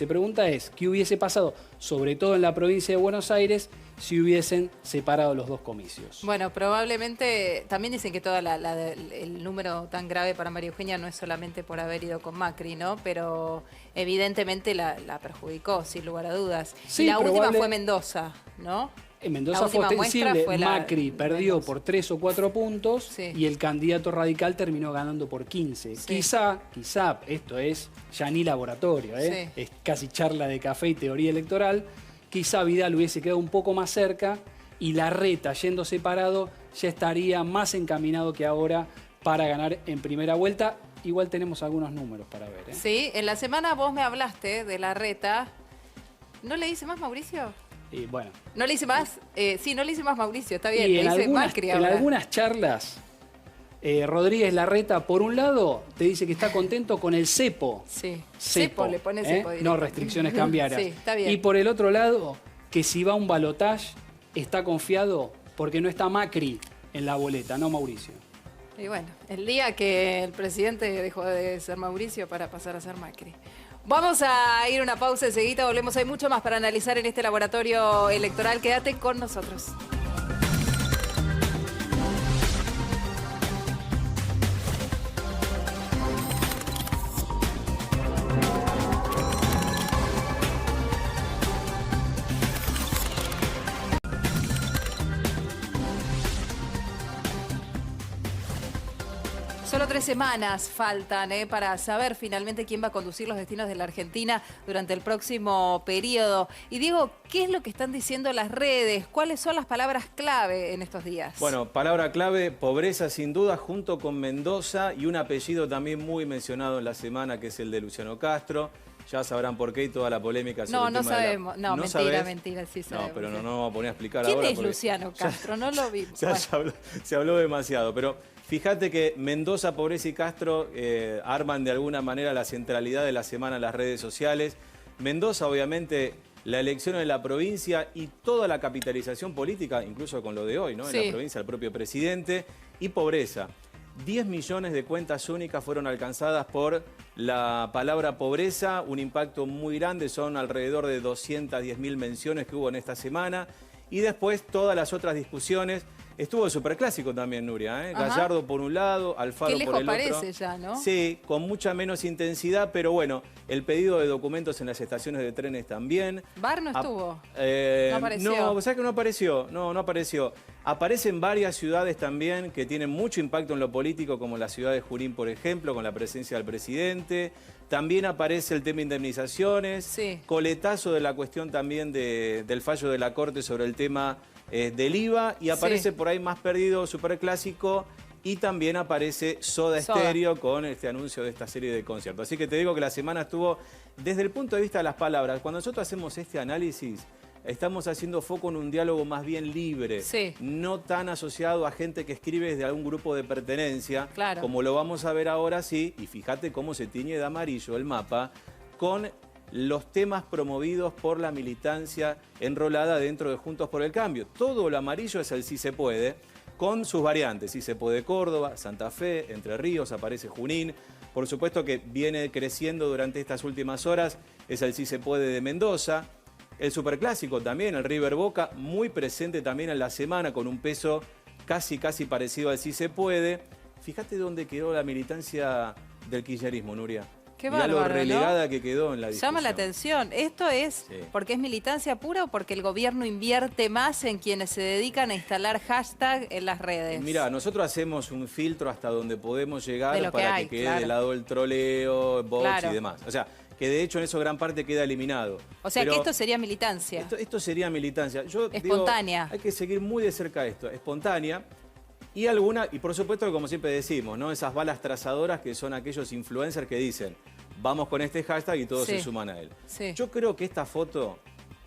pregunta es, ¿qué hubiese pasado, sobre todo en la provincia de Buenos Aires, si hubiesen separado los 2 comicios? Bueno, probablemente, también dicen que el número tan grave para María Eugenia no es solamente por haber ido con Macri, ¿no? Pero evidentemente la perjudicó, sin lugar a dudas. Sí, y la última fue Mendoza, ¿no? En Mendoza fue ostensible, Macri perdió por 3 o 4 puntos y el candidato radical terminó ganando por 15. Sí. Quizá, esto es ya ni laboratorio, es casi charla de café y teoría electoral, quizá Vidal hubiese quedado un poco más cerca y Larreta, yendo separado, ya estaría más encaminado que ahora para ganar en primera vuelta. Igual tenemos algunos números para ver, ¿eh? Sí, en la semana vos me hablaste de Larreta. ¿No le hice más, Mauricio? Y bueno. ¿No le hice más? Sí, no le hice más, Mauricio, está bien. Y Le hice Macri ahora. en algunas charlas, Rodríguez Larreta, por un lado, te dice que está contento con el cepo. Sí, cepo, le pone cepo. No restricciones cambiarias. Sí, está bien. Y por el otro lado, que si va a un balotaje, está confiado porque no está Macri en la boleta, no Mauricio. Y bueno, el día que el presidente dejó de ser Mauricio para pasar a ser Macri. Vamos a ir a una pausa, enseguida volvemos. Hay mucho más para analizar en este laboratorio electoral. Quédate con nosotros. Solo 3 semanas faltan para saber finalmente quién va a conducir los destinos de la Argentina durante el próximo periodo. Y Diego, ¿qué es lo que están diciendo las redes? ¿Cuáles son las palabras clave en estos días? Bueno, palabra clave, pobreza sin duda, junto con Mendoza y un apellido también muy mencionado en la semana, que es el de Luciano Castro. Ya sabrán por qué y toda la polémica sobre el tema sabemos. de No, mentira, mentira, sí sabemos. No, pero no vamos a poner a explicar ¿Quién ahora. es Luciano Castro? No lo vimos. Se habló demasiado, pero fíjate que Mendoza, Pobreza y Castro arman de alguna manera la centralidad de la semana en las redes sociales. Mendoza, obviamente, la elección en la provincia y toda la capitalización política, incluso con lo de hoy, ¿no? En la provincia, el propio presidente. Y Pobreza. 10 millones de cuentas únicas fueron alcanzadas por la palabra pobreza, un impacto muy grande, son alrededor de 210.000 menciones que hubo en esta semana. Y después todas las otras discusiones. Estuvo el superclásico también, Nuria, ¿eh? Gallardo por un lado, Alfaro por el otro. Qué lejos parece ya, ¿no? Sí, con mucha menos intensidad, pero bueno, el pedido de documentos en las estaciones de trenes también. ¿Bar no estuvo? No apareció. No, o sea que no apareció, no apareció. Aparecen varias ciudades también que tienen mucho impacto en lo político, como la ciudad de Junín, por ejemplo, con la presencia del presidente. También aparece el tema indemnizaciones, coletazo de la cuestión también del fallo de la Corte sobre el tema del IVA, y aparece por ahí más perdido Superclásico, y también aparece Soda Stereo con este anuncio de esta serie de conciertos. Así que te digo que la semana estuvo, desde el punto de vista de las palabras, cuando nosotros hacemos este análisis, estamos haciendo foco en un diálogo más bien libre, no tan asociado a gente que escribe desde algún grupo de pertenencia, como lo vamos a ver ahora, y fíjate cómo se tiñe de amarillo el mapa, con los temas promovidos por la militancia enrolada dentro de Juntos por el Cambio. Todo lo amarillo es el Sí se puede, con sus variantes. Sí se puede Córdoba, Santa Fe, Entre Ríos, aparece Junín. Por supuesto que viene creciendo durante estas últimas horas, es el Sí se puede de Mendoza. El Superclásico también, el River Boca, muy presente también en la semana, con un peso casi parecido al Sí se puede. Fíjate dónde quedó la militancia del kirchnerismo, Nuria. Qué Mirá bárbaro, lo relegada ¿no? que quedó en la discusión. Llama la atención. ¿Esto es porque es militancia pura o porque el gobierno invierte más en quienes se dedican a instalar hashtag en las redes? Mira, nosotros hacemos un filtro hasta donde podemos llegar para que quede de lado el troleo, bots y demás. O sea, que de hecho en eso gran parte queda eliminado. O sea, que esto sería militancia. Esto sería militancia. Yo espontánea. Digo, hay que seguir muy de cerca esto. Espontánea. Y por supuesto que como siempre decimos, ¿no? Esas balas trazadoras que son aquellos influencers que dicen, vamos con este hashtag y todos se suman a él. Yo creo que esta foto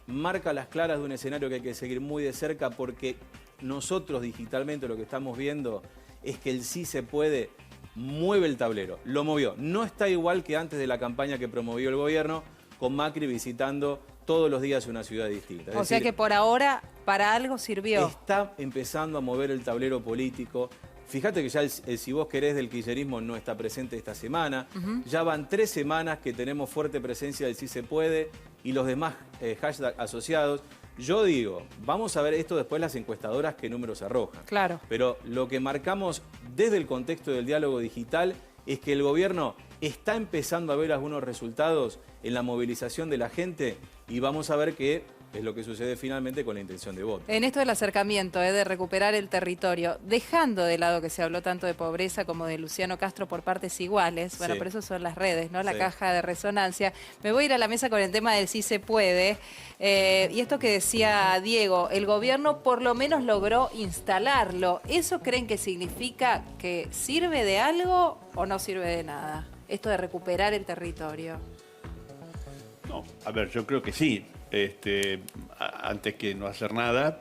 marca las claras de un escenario que hay que seguir muy de cerca, porque nosotros digitalmente lo que estamos viendo es que el Sí se puede mueve el tablero, lo movió. No está igual que antes de la campaña que promovió el gobierno, con Macri visitando todos los días una ciudad distinta. O sea que por ahora para algo sirvió. Está empezando a mover el tablero político. Fíjate que ya el si vos querés del kirchnerismo no está presente esta semana. Ya van 3 semanas que tenemos fuerte presencia del Sí se puede y los demás hashtags asociados. Yo digo, vamos a ver esto después las encuestadoras qué números arrojan. Claro. Pero lo que marcamos desde el contexto del diálogo digital es que el gobierno está empezando a ver algunos resultados en la movilización de la gente, y vamos a ver que es lo que sucede finalmente con la intención de voto. En esto del acercamiento, de recuperar el territorio, dejando de lado que se habló tanto de pobreza como de Luciano Castro por partes iguales, bueno, Sí. por eso son las redes, ¿no? La Sí. caja de resonancia. Me voy a ir a la mesa con el tema del sí se puede. Y esto que decía Diego, el gobierno por lo menos logró instalarlo. ¿Eso creen que significa que sirve de algo o no sirve de nada? Esto de recuperar el territorio. No, a ver, yo creo que sí. Antes que no hacer nada,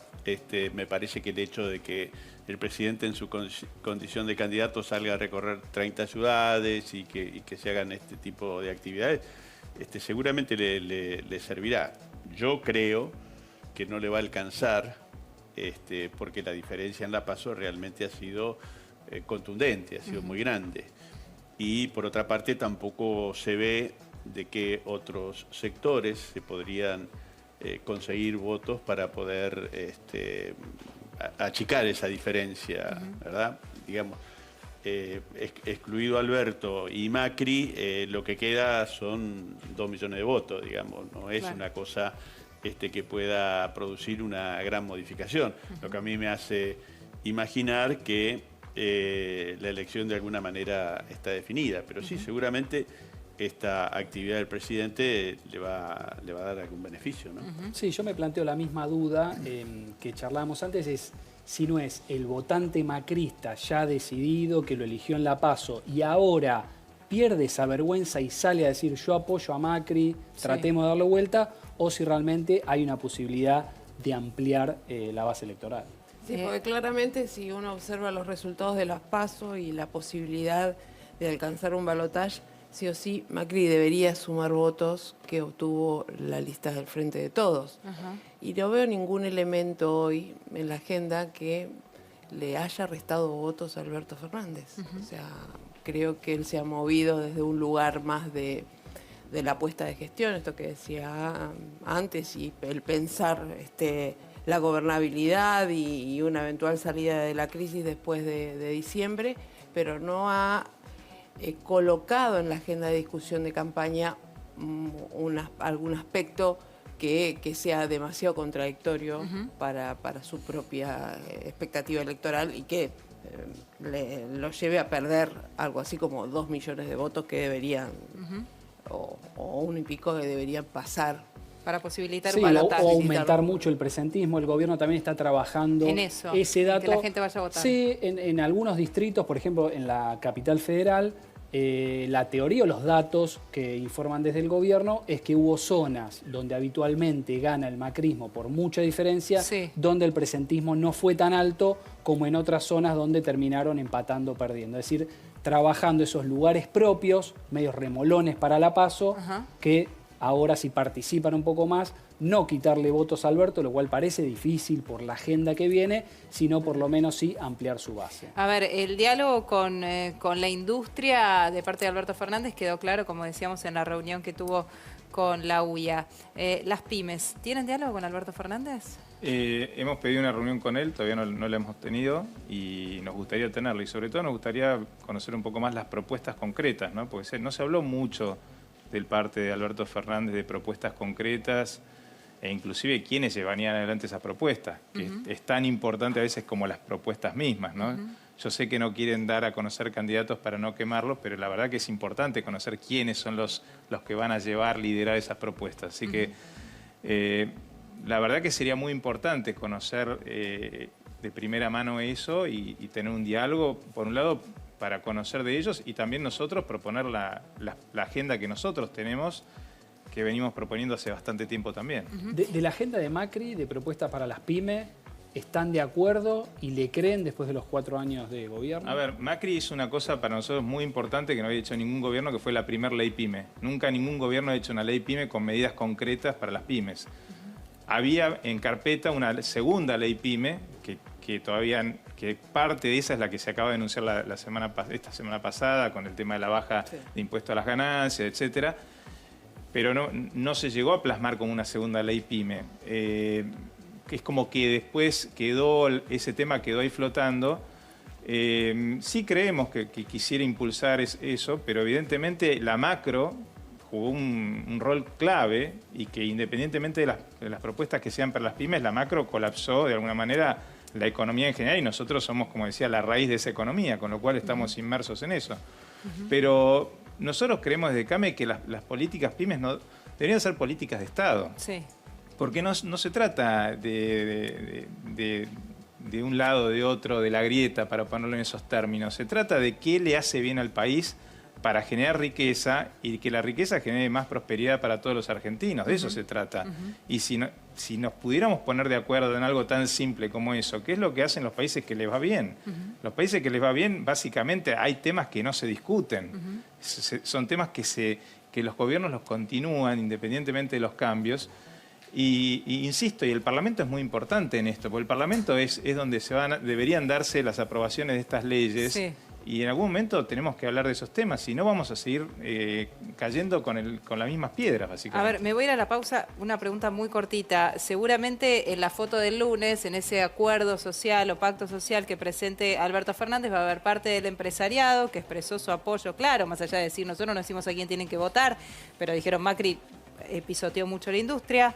me parece que el hecho de que el presidente en su condición de candidato salga a recorrer 30 ciudades y que se hagan este tipo de actividades, seguramente le servirá. Yo creo que no le va a alcanzar, porque la diferencia en la PASO realmente ha sido contundente, ha sido muy grande. Y por otra parte tampoco se ve de que otros sectores se podrían conseguir votos para poder achicar esa diferencia, ¿verdad? Digamos, excluido Alberto y Macri, lo que queda son 2 millones de votos, digamos, no es Claro. una cosa que pueda producir una gran modificación. Lo que a mí me hace imaginar que la elección de alguna manera está definida, pero sí, seguramente esta actividad del presidente le va a dar algún beneficio, ¿no? Sí, yo me planteo la misma duda que charlábamos antes, es si no es el votante macrista ya decidido, que lo eligió en la PASO y ahora pierde esa vergüenza y sale a decir yo apoyo a Macri, tratemos de darle vuelta, o si realmente hay una posibilidad de ampliar la base electoral. Sí, porque claramente si uno observa los resultados de las PASO y la posibilidad de alcanzar un balotaje, sí o sí, Macri debería sumar votos que obtuvo la lista del Frente de Todos. Y no veo ningún elemento hoy en la agenda que le haya restado votos a Alberto Fernández. O sea, creo que él se ha movido desde un lugar más de la apuesta de gestión, esto que decía antes, y el pensar la gobernabilidad y una eventual salida de la crisis después de diciembre, pero no ha colocado en la agenda de discusión de campaña algún aspecto que sea demasiado contradictorio para su propia expectativa electoral y que lo lleve a perder algo así como 2 millones de votos que deberían, o 1 y pico que deberían pasar. Para posibilitar Sí, un balotaje. o aumentar mucho el presentismo. El gobierno también está trabajando En eso, ese dato. que la gente vaya a votar. Sí, en algunos distritos, por ejemplo, en la capital federal, la teoría o los datos que informan desde el gobierno es que hubo zonas donde habitualmente gana el macrismo por mucha diferencia, donde el presentismo no fue tan alto como en otras zonas donde terminaron empatando o perdiendo. Es decir, trabajando esos lugares propios, medios remolones para la PASO, que ahora si participan un poco más, no quitarle votos a Alberto, lo cual parece difícil por la agenda que viene, sino por lo menos sí ampliar su base. A ver, el diálogo con la industria de parte de Alberto Fernández quedó claro, como decíamos en la reunión que tuvo con la UIA. Las pymes, ¿tienen diálogo con Alberto Fernández? Hemos pedido una reunión con él, todavía no la hemos tenido y nos gustaría tenerlo. Y sobre todo nos gustaría conocer un poco más las propuestas concretas, ¿no? Porque no se habló mucho del parte de Alberto Fernández de propuestas concretas e inclusive quiénes llevarían adelante esas propuestas, que es tan importante a veces como las propuestas mismas, ¿no? Yo sé que no quieren dar a conocer candidatos para no quemarlos, pero la verdad que es importante conocer quiénes son los que van a liderar esas propuestas. Así que la verdad que sería muy importante conocer de primera mano eso y tener un diálogo, por un lado, para conocer de ellos y también nosotros proponer la agenda que nosotros tenemos, que venimos proponiendo hace bastante tiempo también. De la agenda de Macri, de propuestas para las pymes, ¿están de acuerdo y le creen después de los 4 años de gobierno? A ver, Macri hizo una cosa para nosotros muy importante que no había hecho ningún gobierno, que fue la primera ley PYME. Nunca ningún gobierno ha hecho una ley PYME con medidas concretas para las pymes. Había en carpeta una segunda ley PYME que parte de esa es la que se acaba de anunciar esta semana pasada con el tema de la baja de impuesto a las ganancias, etcétera, pero no se llegó a plasmar como una segunda ley PYME. Es como que después ese tema quedó ahí flotando. Sí creemos que quisiera impulsar eso, pero evidentemente la macro, jugó un rol clave y que independientemente de las propuestas que sean para las pymes, la macro colapsó de alguna manera la economía en general y nosotros somos, como decía, la raíz de esa economía, con lo cual estamos inmersos en eso. Pero nosotros creemos desde CAME que las políticas pymes no deberían ser políticas de Estado. Sí. Porque no se trata de un lado o de otro, de la grieta, para ponerlo en esos términos. Se trata de qué le hace bien al país para generar riqueza y que la riqueza genere más prosperidad para todos los argentinos. De eso se trata. Y si nos pudiéramos poner de acuerdo en algo tan simple como eso, ¿qué es lo que hacen los países que les va bien? Los países que les va bien, básicamente, hay temas que no se discuten. Son temas que los gobiernos los continúan independientemente de los cambios. Y insisto, y el Parlamento es muy importante en esto, porque el Parlamento es donde deberían darse las aprobaciones de estas leyes. Sí. Y en algún momento tenemos que hablar de esos temas, si no vamos a seguir cayendo con las mismas piedras, básicamente. A ver, me voy a ir a la pausa. Una pregunta muy cortita. Seguramente en la foto del lunes, en ese acuerdo social o pacto social que presente Alberto Fernández, va a haber parte del empresariado que expresó su apoyo, claro, más allá de decir, nosotros no decimos a quién tienen que votar, pero dijeron Macri pisoteó mucho la industria.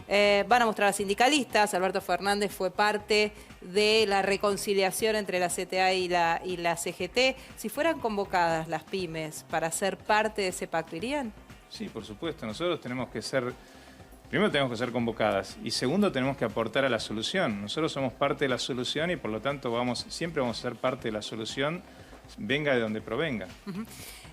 Van a mostrar a sindicalistas. Alberto Fernández fue parte de la reconciliación entre la CTA y la CGT. Si fueran convocadas las pymes para ser parte de ese pacto, ¿irían? Sí, por supuesto. Nosotros tenemos que ser... Primero tenemos que ser convocadas y segundo tenemos que aportar a la solución. Nosotros somos parte de la solución y por lo tanto siempre vamos a ser parte de la solución, venga de donde provenga.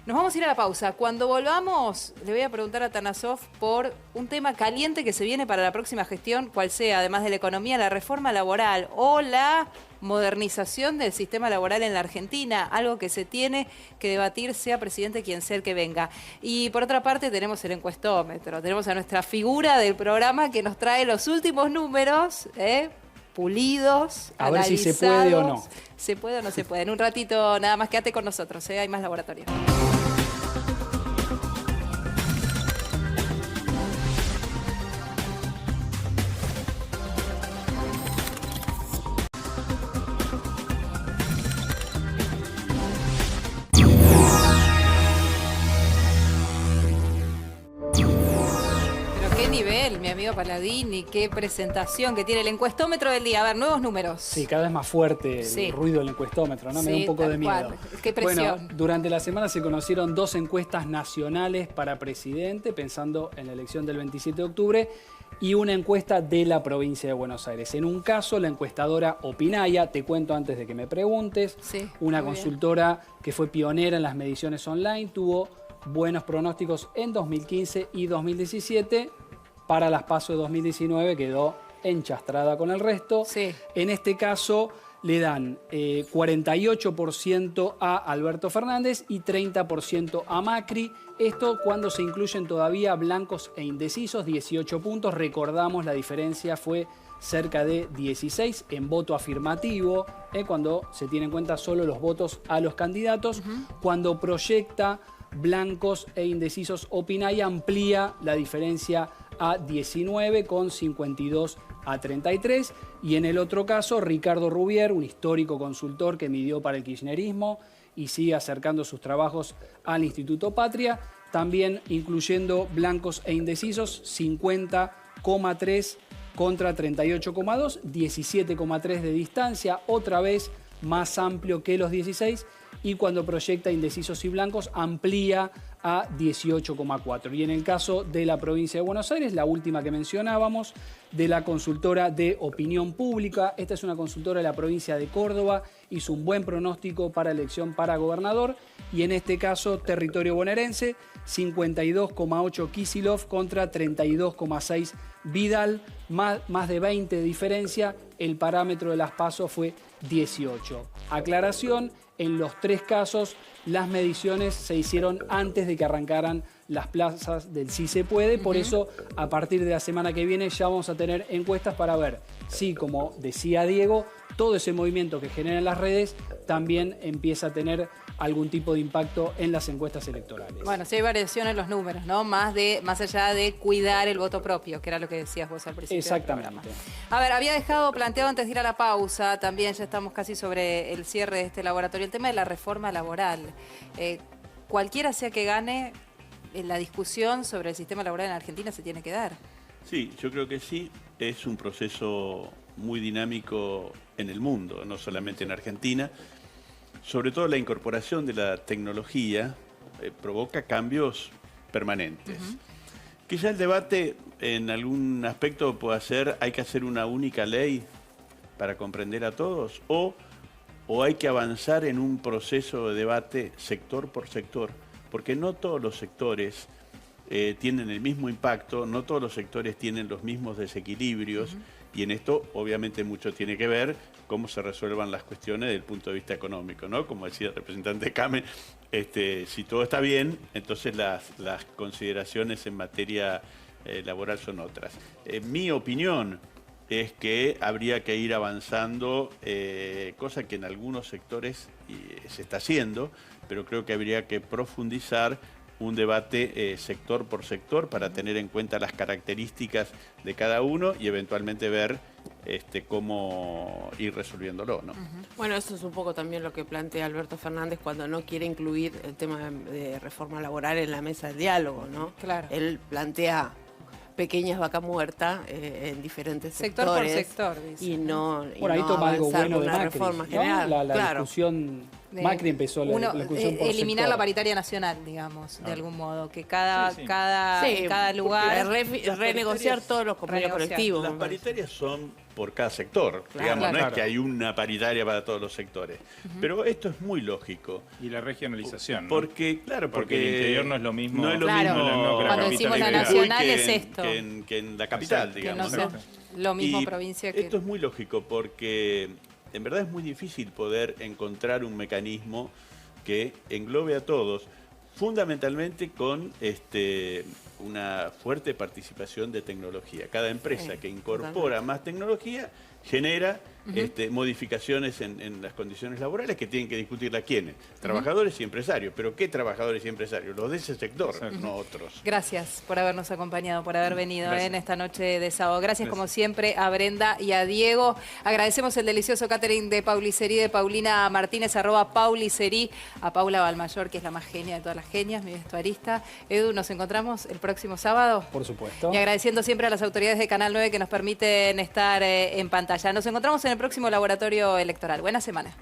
Nos vamos a ir a la pausa. Cuando volvamos, le voy a preguntar a Tanasov por un tema caliente que se viene para la próxima gestión, cual sea, además de la economía, la reforma laboral o la modernización del sistema laboral en la Argentina, algo que se tiene que debatir, sea presidente quien sea el que venga. Y por otra parte tenemos el encuestómetro, tenemos a nuestra figura del programa que nos trae los últimos números, pulidos, a ver si se analizados. puede o no. ¿Se puede o no se puede? En un ratito nada más, quédate con nosotros, hay más laboratorio. Mi amigo Paladini, qué presentación que tiene el encuestómetro del día. A ver, nuevos números. Sí, cada vez más fuerte el ruido del encuestómetro, ¿no? Sí, me da un poco de miedo. Qué presión. Bueno, durante la semana se conocieron 2 encuestas nacionales para presidente, pensando en la elección del 27 de octubre, y una encuesta de la provincia de Buenos Aires. En un caso, la encuestadora Opinaya, te cuento antes de que me preguntes, una consultora que fue pionera en las mediciones online, tuvo buenos pronósticos en 2015 y 2017. Para las PASO de 2019 quedó enchastrada con el resto. En este caso le dan 48% a Alberto Fernández y 30% a Macri. Esto cuando se incluyen todavía blancos e indecisos, 18 puntos. Recordamos, la diferencia fue cerca de 16 en voto afirmativo, cuando se tienen en cuenta solo los votos a los candidatos. Cuando proyecta blancos e indecisos, Opinaya amplía la diferencia a 19 con 52 a 33. Y en el otro caso, Ricardo Rubier, un histórico consultor que midió para el kirchnerismo y sigue acercando sus trabajos al Instituto Patria, también incluyendo blancos e indecisos, 50,3 contra 38,2, 17,3 de distancia, otra vez más amplio que los 16, y cuando proyecta indecisos y blancos amplía a 18,4. Y en el caso de la provincia de Buenos Aires, la última que mencionábamos, de la consultora de opinión pública, esta es una consultora de la provincia de Córdoba, hizo un buen pronóstico para elección para gobernador, y en este caso territorio bonaerense, 52,8 Kicillof contra 32,6 Vidal, más de 20 de diferencia. El parámetro de las PASO fue 18. Aclaración, en los 3 casos las mediciones se hicieron antes de que arrancaran las plazas del Sí se puede, por eso a partir de la semana que viene ya vamos a tener encuestas para ver si, como decía Diego, todo ese movimiento que generan las redes también empieza a tener algún tipo de impacto en las encuestas electorales. Bueno, sí hay variación en los números, ¿no? Más allá de cuidar el voto propio, que era lo que decías vos al principio. Exactamente. A ver, había dejado planteado antes de ir a la pausa, también ya estamos casi sobre el cierre de este laboratorio, el tema de la reforma laboral. Cualquiera sea que gane, la discusión sobre el sistema laboral en Argentina se tiene que dar. Sí, yo creo que sí. Es un proceso muy dinámico en el mundo, no solamente en Argentina. Sobre todo la incorporación de la tecnología provoca cambios permanentes. Quizá el debate en algún aspecto pueda ser, ¿hay que hacer una única ley para comprender a todos? ¿O hay que avanzar en un proceso de debate sector por sector? Porque no todos los sectores tienen el mismo impacto, no todos los sectores tienen los mismos desequilibrios, y en esto obviamente mucho tiene que ver cómo se resuelvan las cuestiones desde el punto de vista económico, ¿no? Como decía el representante Kame, si todo está bien, entonces las consideraciones en materia laboral son otras. Mi opinión es que habría que ir avanzando, cosa que en algunos sectores se está haciendo, pero creo que habría que profundizar un debate sector por sector para tener en cuenta las características de cada uno y eventualmente ver cómo ir resolviéndolo, ¿no? Bueno, eso es un poco también lo que plantea Alberto Fernández cuando no quiere incluir el tema de reforma laboral en la mesa de diálogo, ¿no? Claro. Él plantea pequeñas vacas muertas en diferentes sector sectores. Sector por sector, dice. Y no, por ahí toma algo bueno de Macri, reforma ¿no? general. La discusión, Macri empezó la discusión por eliminar sector. la paritaria nacional, digamos, de algún modo, que cada lugar... renegociar todos los convenios colectivos. Las paritarias son por cada sector, digamos, no es que hay una paritaria para todos los sectores. Pero esto es muy lógico. Y la regionalización, ¿no? Porque el interior no es lo mismo. No es lo mismo cuando decimos la nacional es esto. Que en la capital, digamos. Que no sea lo mismo provincia que... Esto es muy lógico porque en verdad es muy difícil poder encontrar un mecanismo que englobe a todos, fundamentalmente con una fuerte participación de tecnología. Cada empresa que incorpora más tecnología genera modificaciones en las condiciones laborales que tienen que discutirla quiénes, trabajadores y empresarios. Pero ¿qué trabajadores y empresarios? Los de ese sector, no otros. Gracias por habernos acompañado, por haber venido en esta noche de sábado. Gracias como siempre a Brenda y a Diego. Agradecemos el delicioso catering de Paulicerí, de Paulina Martínez, @Paulicerí, a Paula Balmayor, que es la más genia de todas las genias, mi vestuarista. Edu, nos encontramos el próximo sábado. Por supuesto. Y agradeciendo siempre a las autoridades de Canal 9 que nos permiten estar en pantalla. Nos encontramos en el próximo laboratorio electoral. Buena semana.